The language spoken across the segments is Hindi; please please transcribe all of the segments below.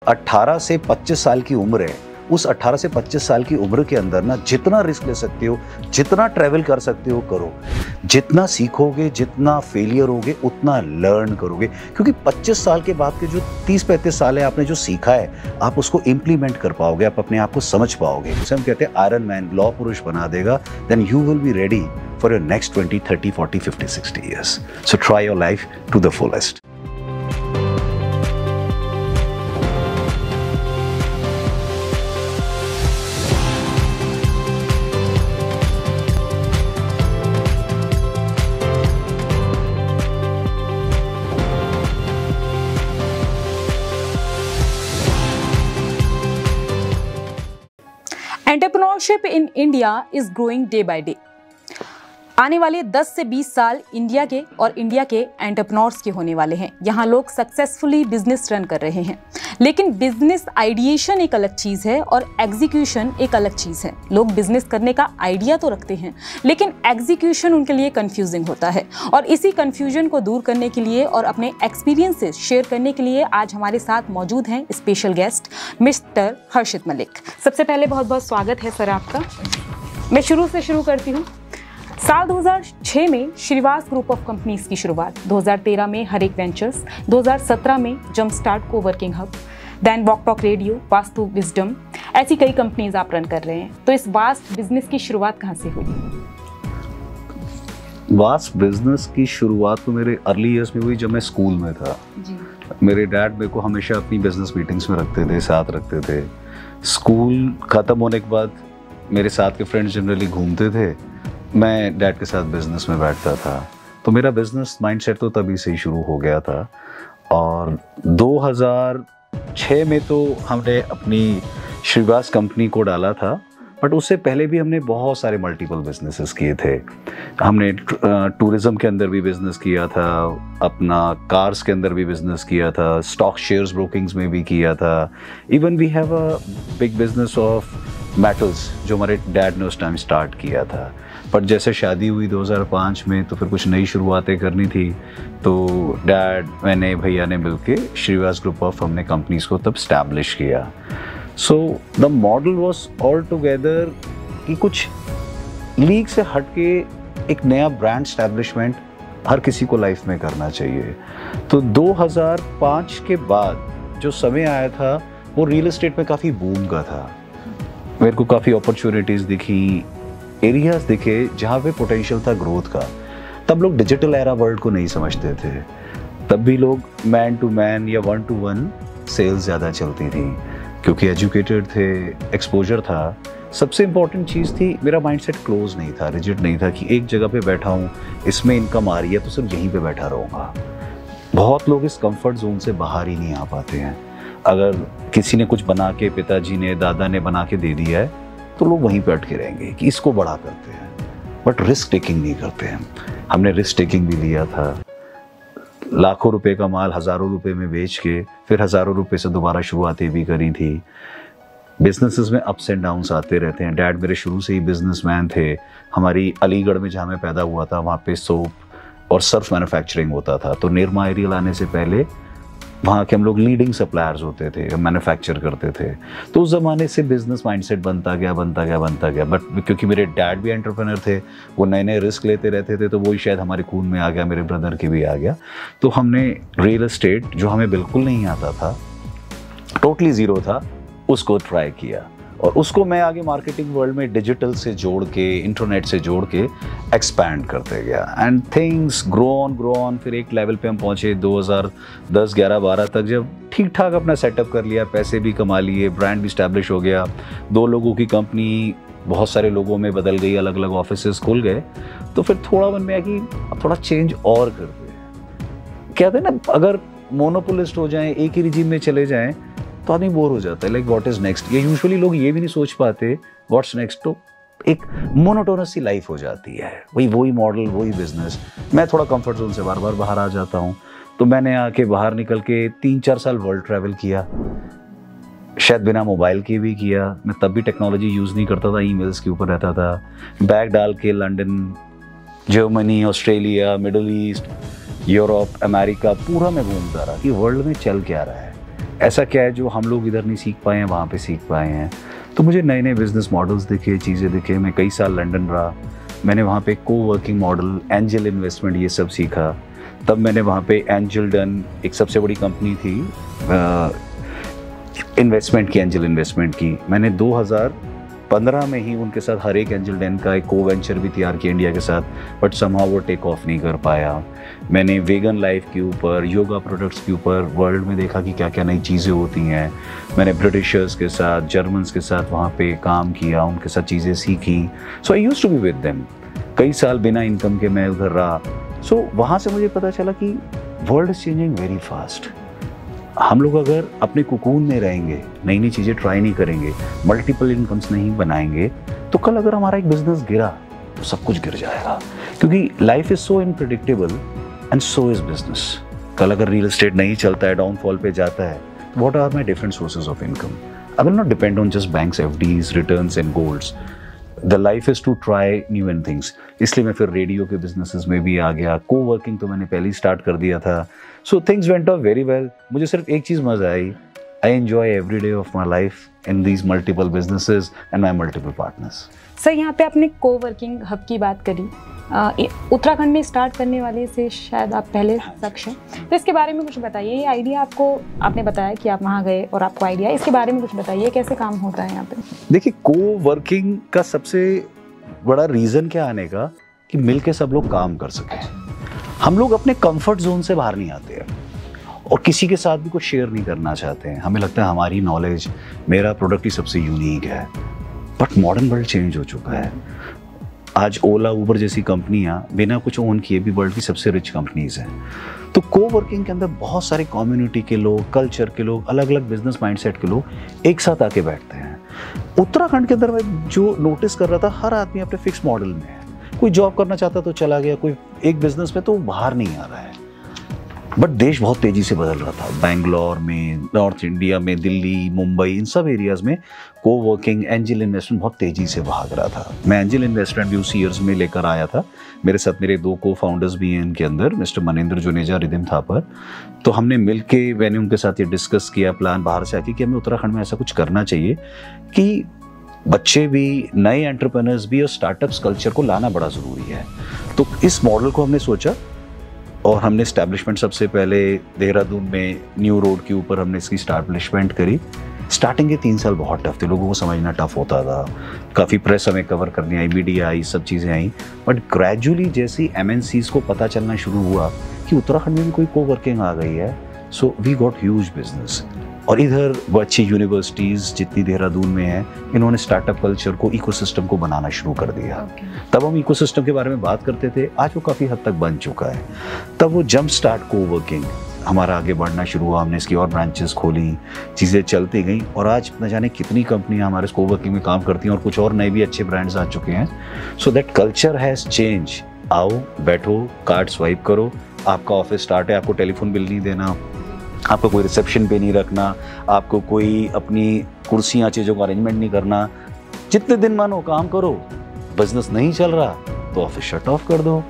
18 से 25 साल की उम्र है, उस 18 से 25 साल की उम्र के अंदर ना जितना रिस्क ले सकते हो, जितना ट्रैवल कर सकते हो करो। जितना सीखोगे, जितना फेलियर होगे, उतना लर्न करोगे। क्योंकि 25 साल के बाद के जो 30-35 साल है, आपने जो सीखा है आप उसको इम्प्लीमेंट कर पाओगे, आप अपने आप को समझ पाओगे। जैसे हम कहते हैं आयरन मैन लौह पुरुष बना देगा, then you will be ready for your next 20, 30, 40, 50, 60 years. So try your life to the fullest. Entrepreneurship in India is growing day by day. आने वाले 10 से 20 साल इंडिया के और इंडिया के एंटरप्रेन्योर्स के होने वाले हैं। यहाँ लोग सक्सेसफुली बिजनेस रन कर रहे हैं, लेकिन बिजनेस आइडिएशन एक अलग चीज़ है और एग्जीक्यूशन एक अलग चीज़ है। लोग बिजनेस करने का आइडिया तो रखते हैं, लेकिन एग्जीक्यूशन उनके लिए कंफ्यूजिंग होता है। और इसी कंफ्यूजन को दूर करने के लिए और अपने एक्सपीरियंसेस शेयर करने के लिए आज हमारे साथ मौजूद हैं special guest mister Harshit Malik. सबसे पहले बहुत बहुत स्वागत है सर आपका। मैं शुरू से शुरू करती हूँ। साल 2006 में श्रीवास ग्रुप ऑफ कंपनीज की शुरुआत, 2013 में हर एक वेंचर्स, 2017 में jump start coworking hub, then walk talk radio, Vastu wisdom, ऐसी कई कंपनीज आप रन कर रहे हैं। तो इस वास्ट बिजनेस की शुरुआत कहाँ से हुई? वास्ट बिजनेस की शुरुआत तो मेरे अर्ली ईयर्स में हुई जब मैं स्कूल में था जी। मेरे डैड मेरे को हमेशा अपनी बिजनेस मीटिंग्स में रखते थे, साथ रखते थे। स्कूल ख़त्म होने के बाद मेरे साथ के फ्रेंड्स जनरली घूमते थे, मैं डैड के साथ बिजनेस में बैठता था। तो मेरा बिजनेस माइंडसेट तो तभी से ही शुरू हो गया था। और 2006 में तो हमने अपनी श्रीवास कंपनी को डाला था, बट उससे पहले भी हमने बहुत सारे मल्टीपल बिजनेसेस किए थे। हमने टूरिज़्म के अंदर भी बिज़नेस किया था, अपना कार्स के अंदर भी बिज़नेस किया था, स्टॉक शेयर्स ब्रोकिंग्स में भी किया था। Even we have a big business of metals जो हमारे डैड ने उस टाइम स्टार्ट किया था। पर जैसे शादी हुई 2005 में, तो फिर कुछ नई शुरुआतें करनी थी, तो डैड, मैंने, भैया ने मिलके श्रीवास ग्रुप ऑफ हमने कंपनीज को तब स्टैब्लिश किया। So the model was all together कि कुछ लीग से हट के एक नया ब्रांड स्टैब्लिशमेंट हर किसी को लाइफ में करना चाहिए। तो 2005 के बाद जो समय आया था वो रियल एस्टेट में काफ़ी बूम का था। मेरे को काफ़ी अपॉर्चुनिटीज़ दिखी, एरियाज दिखे जहाँ पे पोटेंशियल था ग्रोथ का। तब लोग डिजिटल एरा वर्ल्ड को नहीं समझते थे, तब भी लोग मैन टू मैन या 1-to-1 सेल्स ज़्यादा चलती थी, क्योंकि एजुकेटेड थे, एक्सपोजर था। सबसे इम्पॉर्टेंट चीज़ थी, मेरा माइंडसेट क्लोज नहीं था, रिजिड नहीं था कि एक जगह पे बैठा हूँ, इसमें इनकम आ रही है तो सिर्फ यहीं पे बैठा रहूँगा। बहुत लोग इस कंफर्ट जोन से बाहर ही नहीं आ पाते हैं। अगर किसी ने कुछ बना के, पिताजी ने, दादा ने बना के दे दिया है, तो लोग वहीं पे अटके रहेंगे कि इसको बड़ा करते हैं, बट रिस्क टेकिंग नहीं करते हैं। हमने रिस्क टेकिंग भी लिया था, लाखों रुपए का माल हज़ारों रुपए में बेच के फिर हज़ारों रुपए से दोबारा शुरुआतें भी करी थी। बिजनेसेस में अप्स एंड डाउन्स आते रहते हैं। डैड मेरे शुरू से ही बिजनेसमैन थे। हमारी अलीगढ़ में जहाँ मैं पैदा हुआ था, वहाँ पे सोप और सर्फ मैन्युफैक्चरिंग होता था। तो निरमा एरियल आने से पहले वहाँ के हम लोग लीडिंग सप्लायर्स होते थे, हम मैन्युफैक्चर करते थे। तो उस ज़माने से बिजनेस माइंडसेट बनता गया। बट क्योंकि मेरे डैड भी एंटरप्रेन्योर थे, वो नए नए रिस्क लेते रहते थे, तो वही शायद हमारे खून में आ गया, मेरे ब्रदर के भी आ गया। तो हमने रियल एस्टेट, जो हमें बिल्कुल नहीं आता था, टोटली ज़ीरो था, उसको ट्राई किया। और उसको मैं आगे मार्केटिंग वर्ल्ड में डिजिटल से जोड़ के, इंटरनेट से जोड़ के एक्सपैंड करते गया। And things grow on. फिर एक लेवल पे हम पहुँचे 2010, 11, 12 तक, जब ठीक ठाक अपना सेटअप कर लिया, पैसे भी कमा लिए, ब्रांड भी स्टैब्लिश हो गया। 2 लोगों की कंपनी बहुत सारे लोगों में बदल गई, अलग अलग ऑफिसेस खुल गए। तो फिर थोड़ा मन में आया कि अब थोड़ा चेंज और करते हैं। कहते हैं ना, अगर मोनोपोलिस्ट हो जाएं, एक ही रिजीम में चले जाएं, तो आदमी बोर हो जाता है। लाइक व्हाट इज नेक्स्ट, ये यूजुअली लोग ये भी नहीं सोच पाते व्हाट्स नेक्स्ट। तो एक मोनोटोनस सी लाइफ हो जाती है, वही मॉडल, वही बिजनेस। मैं थोड़ा कंफर्ट जोन से बार बार बाहर आ जाता हूँ। तो मैंने आके बाहर निकल के 3-4 साल वर्ल्ड ट्रैवल किया, शायद बिना मोबाइल के भी किया। मैं तब भी टेक्नोलॉजी यूज़ नहीं करता था, ईमेल्स के ऊपर रहता था। बैग डाल के London, Germany, Australia, middle east, Europe, America, पूरा मैं घूमता रहा कि वर्ल्ड में चल क्या रहा है। ऐसा क्या है जो हम लोग इधर नहीं सीख पाए हैं वहाँ पे सीख पाए हैं। तो मुझे नए नए बिजनेस मॉडल्स दिखे, चीज़ें दिखे। मैं कई साल लंदन रहा, मैंने वहाँ पे को-वर्किंग मॉडल, एंजल इन्वेस्टमेंट, ये सब सीखा। तब मैंने वहाँ पे एंजल डन, एक सबसे बड़ी कंपनी थी इन्वेस्टमेंट की, एंजल इन्वेस्टमेंट की। मैंने 2015 में ही उनके साथ हर एक एंजल डन का एक को वेंचर भी तैयार किया इंडिया के साथ, बट समहाउ वो टेक ऑफ नहीं कर पाया। मैंने वेगन लाइफ के ऊपर, योगा प्रोडक्ट्स के ऊपर वर्ल्ड में देखा कि क्या क्या नई चीज़ें होती हैं। मैंने ब्रिटिशर्स के साथ, जर्मन्स के साथ वहाँ पे काम किया, उनके साथ चीज़ें सीखी। So I used to be with them. कई साल बिना इनकम के मैं उधर रहा। सो वहाँ से मुझे पता चला कि world is changing very fast. हम लोग अगर अपने कुकून में रहेंगे, नई नई चीज़ें ट्राई नहीं करेंगे, मल्टीपल इनकम्स नहीं बनाएंगे, तो कल अगर हमारा एक बिजनेस गिरा तो सब कुछ गिर जाएगा। क्योंकि life is so unpredictable and so is business. कल अगर रियल एस्टेट नहीं चलता है, डाउनफॉल पे जाता है, what are my different sources of income? I will not depend on just banks, FDs, returns and golds. The life is to try new and things. इसलिए मैं फिर रेडियो के बिजनेसेस में भी आ गया। को वर्किंग तो मैंने पहले ही स्टार्ट कर दिया था। So things went off very well. मुझे सिर्फ एक चीज़ मज़ा आई, I enjoy every day of my life in these multiple businesses and my multiple partners. Sir, यहाँ पे आपने को वर्किंग हब की बात करी। उत्तराखंड में स्टार्ट करने वाले से शायद आप पहले शख्स हैं, तो इसके बारे में कुछ बताइए। ये आइडिया आपको, आपने बताया कि आप वहाँ गए और आपको आइडिया, इसके बारे में कुछ बताइए, कैसे काम होता है यहाँ पे? देखिए, को वर्किंग का सबसे बड़ा रीज़न क्या आने का कि मिलके सब लोग काम कर सकें। हम लोग अपने कंफर्ट जोन से बाहर नहीं आते हैं और किसी के साथ भी कुछ शेयर नहीं करना चाहते हैं। हमें लगता है हमारी नॉलेज, मेरा प्रोडक्ट ही सबसे यूनिक है। बट मॉडर्न वर्ल्ड चेंज हो चुका है। आज ओला, उबर जैसी कंपनियां बिना कुछ ओन किए भी वर्ल्ड की सबसे रिच कंपनीज हैं। तो को वर्किंग के अंदर बहुत सारे कम्युनिटी के लोग, कल्चर के लोग, अलग अलग बिजनेस माइंडसेट के लोग एक साथ आके बैठते हैं। उत्तराखंड के अंदर मैं जो नोटिस कर रहा था, हर आदमी अपने फिक्स मॉडल में है। कोई जॉब करना चाहता तो चला गया, कोई एक बिजनेस में तो बाहर नहीं आ रहा है। बट देश बहुत तेजी से बदल रहा था। बैंगलोर में, नॉर्थ इंडिया में, दिल्ली, मुंबई, इन सब एरियाज में को वर्किंग, एंजल इन्वेस्टमेंट बहुत तेजी से भाग रहा था। मैं एंजल इन्वेस्टमेंट भी उसी ईयर्स में लेकर आया था। मेरे साथ मेरे 2 को फाउंडर्स भी हैं इनके अंदर, मिस्टर मनिंदर जुनेजा, रिदिम थापर। तो हमने मिलके, मैंने उनके साथ ये डिस्कस किया प्लान बाहर से आके कि हमें उत्तराखंड में ऐसा कुछ करना चाहिए कि बच्चे भी, नए एंटरप्रेन्योर्स भी और स्टार्टअप्स कल्चर को लाना बड़ा ज़रूरी है। तो इस मॉडल को हमने सोचा और हमने इस्टेब्लिशमेंट सबसे पहले देहरादून में न्यू रोड के ऊपर हमने इसकी इस्टेब्लिशमेंट करी। स्टार्टिंग के 3 साल बहुत टफ थे, लोगों को समझना टफ होता था। काफ़ी प्रेस हमें कवर करनी आई, मीडिया आई, सब चीज़ें आई। बट ग्रेजुअली जैसे MNCs को पता चलना शुरू हुआ कि उत्तराखंड में भी कोई को वर्किंग आ गई है, so we got huge business. और इधर वो अच्छी यूनिवर्सिटीज़ जितनी देहरादून में है, इन्होंने स्टार्टअप कल्चर को, इकोसिस्टम को बनाना शुरू कर दिया। तब हम इकोसिस्टम के बारे में बात करते थे, आज वो काफ़ी हद तक बन चुका है। तब वो जंप स्टार्ट को वर्किंग हमारा आगे बढ़ना शुरू हुआ। हमने इसकी और ब्रांचेस खोली, चीज़ें चलती गई और आज न जाने कितनी कंपनियां हमारे को वर्किंग में काम करती हैं और कुछ और नए भी अच्छे ब्रांड्स आ चुके हैं। So that culture has change. आओ, बैठो, कार्ड स्वाइप करो, आपका ऑफिस स्टार्ट है, आपको टेलीफोन बिल नहीं देना, आपको कोई रिसेप्शन पे नहीं रखना, आपको कोई अपनी कुर्सियाँ, चीज़ों का अरेंजमेंट नहीं करना। जितने दिन मन हो काम करो। बिजनेस नहीं चल रहा तो ऑफिस शट ऑफ कर दो,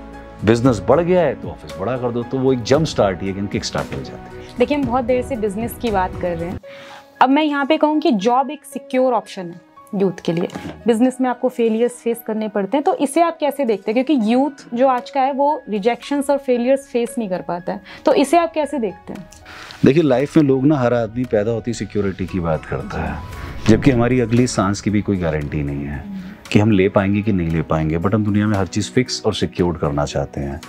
बिजनेस बढ़ गया है तो ऑफिस बड़ा कर दो। तो वो एक जंप स्टार्ट ही है, किक स्टार्ट हो जाती है। देखिए, हम बहुत देर से बिजनेस की बात कर रहे हैं। अब मैं यहाँ पे कहूँ कि जॉब एक सिक्योर ऑप्शन है यूथ के लिए। बिजनेस में आपको फेलियर्स फेस करने पड़ते हैं, तो इसे आप कैसे देखते हैं? क्योंकि यूथ जो आज का है वो रिजेक्शंस और फेलियर्स फेस नहीं कर पाता है, तो इसे आप कैसे देखते हैं? देखिए, लाइफ में लोग ना, हर आदमी पैदा होती सिक्योरिटी की बात करता है, जबकि हमारी अगली सांस की भी कोई गारंटी नहीं है कि हम ले पाएंगे कि नहीं ले पाएंगे। बट हम दुनिया में हर चीज़ फिक्स और सिक्योर्ड करना चाहते हैं।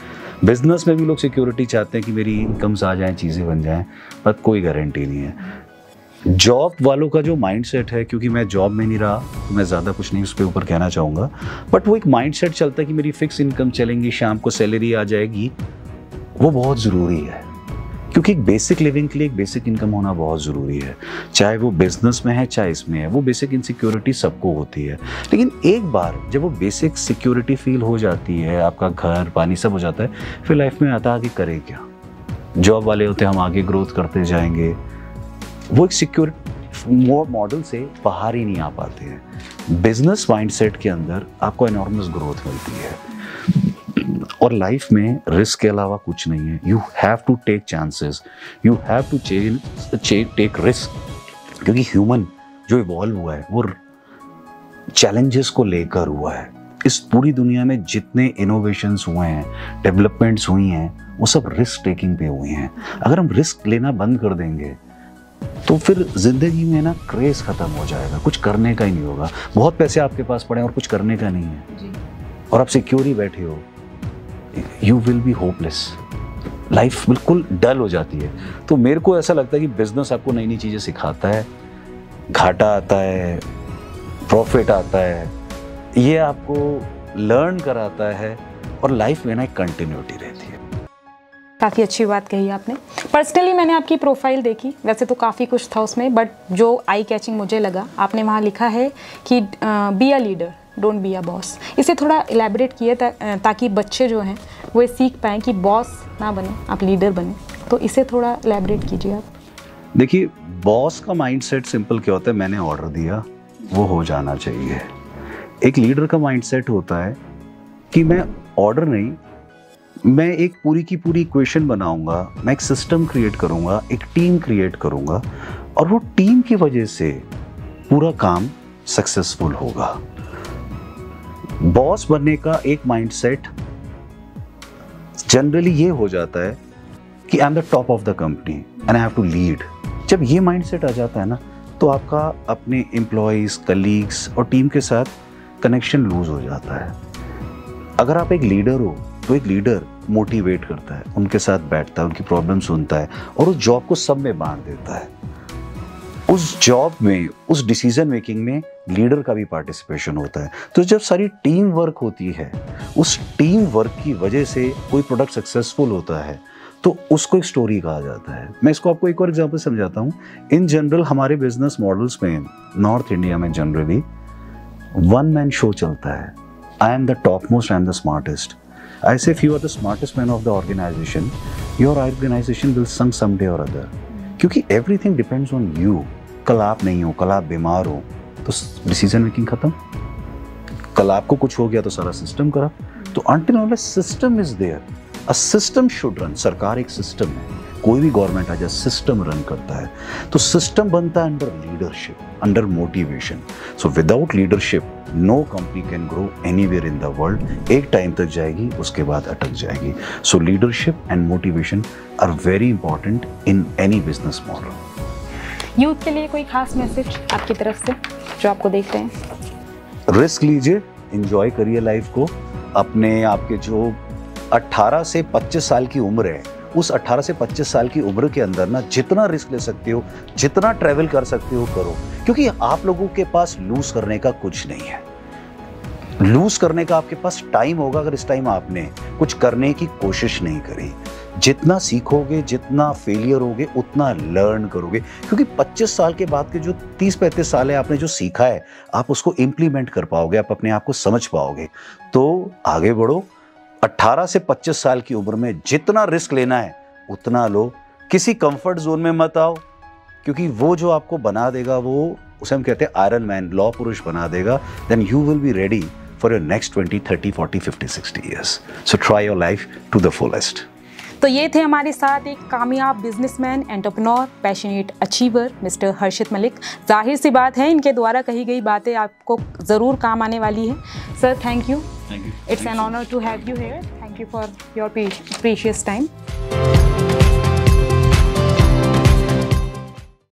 बिजनेस में भी लोग सिक्योरिटी चाहते हैं कि मेरी इनकम्स आ जाएं, चीज़ें बन जाएं, पर कोई गारंटी नहीं है। जॉब वालों का जो माइंडसेट है, क्योंकि मैं जॉब में नहीं रहा तो मैं ज़्यादा कुछ नहीं उस पर ऊपर कहना चाहूँगा, बट वो एक माइंडसेट चलता है कि मेरी फिक्स इनकम चलेंगी, शाम को सैलरी आ जाएगी। वो बहुत ज़रूरी है, क्योंकि एक बेसिक लिविंग के लिए एक बेसिक इनकम होना बहुत ज़रूरी है। चाहे वो बिजनेस में है, चाहे इसमें है, वो बेसिक इनसिक्योरिटी सबको होती है। लेकिन एक बार जब वो बेसिक सिक्योरिटी फील हो जाती है, आपका घर पानी सब हो जाता है, फिर लाइफ में आता आगे करे क्या। जॉब वाले होते हैं, हम आगे ग्रोथ करते जाएंगे, वो एक सिक्योर मॉडल से बाहर ही नहीं आ पाते हैं। बिजनेस माइंडसेट के अंदर आपको एनॉर्मस ग्रोथ मिलती है। और लाइफ में रिस्क के अलावा कुछ नहीं है. You have to take chances, you have to take risk, क्योंकि ह्यूमन जो इवॉल्व हुआ है वो चैलेंजेस को लेकर हुआ है. इस पूरी दुनिया में जितने इनोवेशंस हुए हैं, डेवलपमेंट्स हुई हैं, वो सब रिस्क टेकिंग पे हुए हैं. अगर हम रिस्क लेना बंद कर देंगे तो फिर जिंदगी में ना क्रेज खत्म हो जाएगा, कुछ करने का ही नहीं होगा. बहुत पैसे आपके पास पड़े और कुछ करने का नहीं है जी. और आप सिक्योर ही बैठे हो, you will B hopeless. Life बिल्कुल डल हो जाती है. तो मेरे को ऐसा लगता है कि बिजनेस आपको नई नई चीज़ें सिखाता है, घाटा आता है, प्रॉफिट आता है, ये आपको लर्न कराता है और लाइफ में ना एक कंटिन्यूटी रहती है. काफ़ी अच्छी बात कही आपने. पर्सनली मैंने आपकी प्रोफाइल देखी, वैसे तो काफ़ी कुछ था उसमें, बट जो आई कैचिंग मुझे लगा, आपने वहाँ लिखा है कि be a leader, don't be a boss. इसे थोड़ा इलेबोरेट किए ताकि बच्चे जो हैं वो सीख पाएँ कि बॉस ना बने, आप लीडर बने. तो इसे थोड़ा इलेबोरेट कीजिए आप. देखिए, बॉस का माइंडसेट सिंपल क्या होता है, मैंने ऑर्डर दिया वो हो जाना चाहिए. एक लीडर का माइंडसेट होता है कि मैं ऑर्डर नहीं, मैं एक पूरी की पूरी इक्वेशन बनाऊंगा, मैं एक सिस्टम क्रिएट करूंगा, एक टीम क्रिएट करूंगा, और वो टीम की वजह से पूरा काम सक्सेसफुल होगा. बॉस बनने का एक माइंडसेट जनरली ये हो जाता है कि I am the top of the company and I have to lead. जब ये माइंडसेट आ जाता है ना, तो आपका अपने एम्प्लॉयज़, कलीग्स और टीम के साथ कनेक्शन लूज हो जाता है. अगर आप एक लीडर हो तो एक लीडर मोटिवेट करता है, उनके साथ बैठता है, उनकी प्रॉब्लम सुनता है और उस जॉब को सब में बांट देता है. उस जॉब में, उस डिसीजन मेकिंग में लीडर का भी पार्टिसिपेशन होता है. तो जब सारी टीम वर्क होती है, उस टीम वर्क की वजह से कोई प्रोडक्ट सक्सेसफुल होता है, तो उसको एक स्टोरी कहा जाता है. मैं इसको आपको एक और एग्जांपल समझाता हूँ. इन जनरल हमारे बिजनेस मॉडल्स में नॉर्थ इंडिया में जनरली वन मैन शो चलता है. आई am the top most, I am the smartest. I say if you are the smartest man of the organization, your organization will sink someday or other. क्योंकि everything depends on you. कल आप नहीं हो, कल आप बीमार हो तो डिसीजन मेकिंग खत्म. कल आपको कुछ हो गया तो सारा सिस्टम खराब. तो until unless system is there, a system should run. सरकार एक सिस्टम है, कोई भी गवर्नमेंट आ जाए सिस्टम रन करता है. तो सिस्टम बनता है under leadership, under motivation. So without leadership no company can grow anywhere in the world. एक टाइम तक जाएगी, उसके बाद अटक जाएगी. So leadership and motivation are very important in any business model. Youth के लिए कोई खास मैसेज आपकी तरफ से जो आपको देख रहे हैं? रिस्क लीजिए, एंजॉय करिए लाइफ को. अपने आपके जो 18 से 25 साल की उम्र है, उस 18 से 25 साल की उम्र के अंदर ना जितना रिस्क ले सकते हो, जितना ट्रैवल कर सकते हो करो. क्योंकि आप लोगों के पास लूज करने का कुछ नहीं है. लूज करने का आपके पास टाइम होगा अगर इस टाइम आपने कुछ करने की कोशिश नहीं करी. जितना सीखोगे, जितना फेलियर होगे, उतना लर्न करोगे. क्योंकि 25 साल के बाद के जो 30-35 साल है, आपने जो सीखा है आप उसको इम्प्लीमेंट कर पाओगे, आप अपने आप को समझ पाओगे. तो आगे बढ़ो. 18 से 25 साल की उम्र में जितना रिस्क लेना है उतना लो. किसी कंफर्ट जोन में मत आओ, क्योंकि वो जो आपको बना देगा, वो उसे हम कहते हैं आयरन मैन, लौह पुरुष बना देगा. Then you will be ready for your next 20, 30, 40, 50, 60 years. So try your life to the fullest. तो ये थे हमारे साथ एक कामयाब businessman, entrepreneur, passionate achiever mister Harshit Malik. जाहिर सी बात है इनके द्वारा कही गई बातें आपको ज़रूर काम आने वाली है. Sir, thank you. It's an honor to have you here. Thank you for your precious time.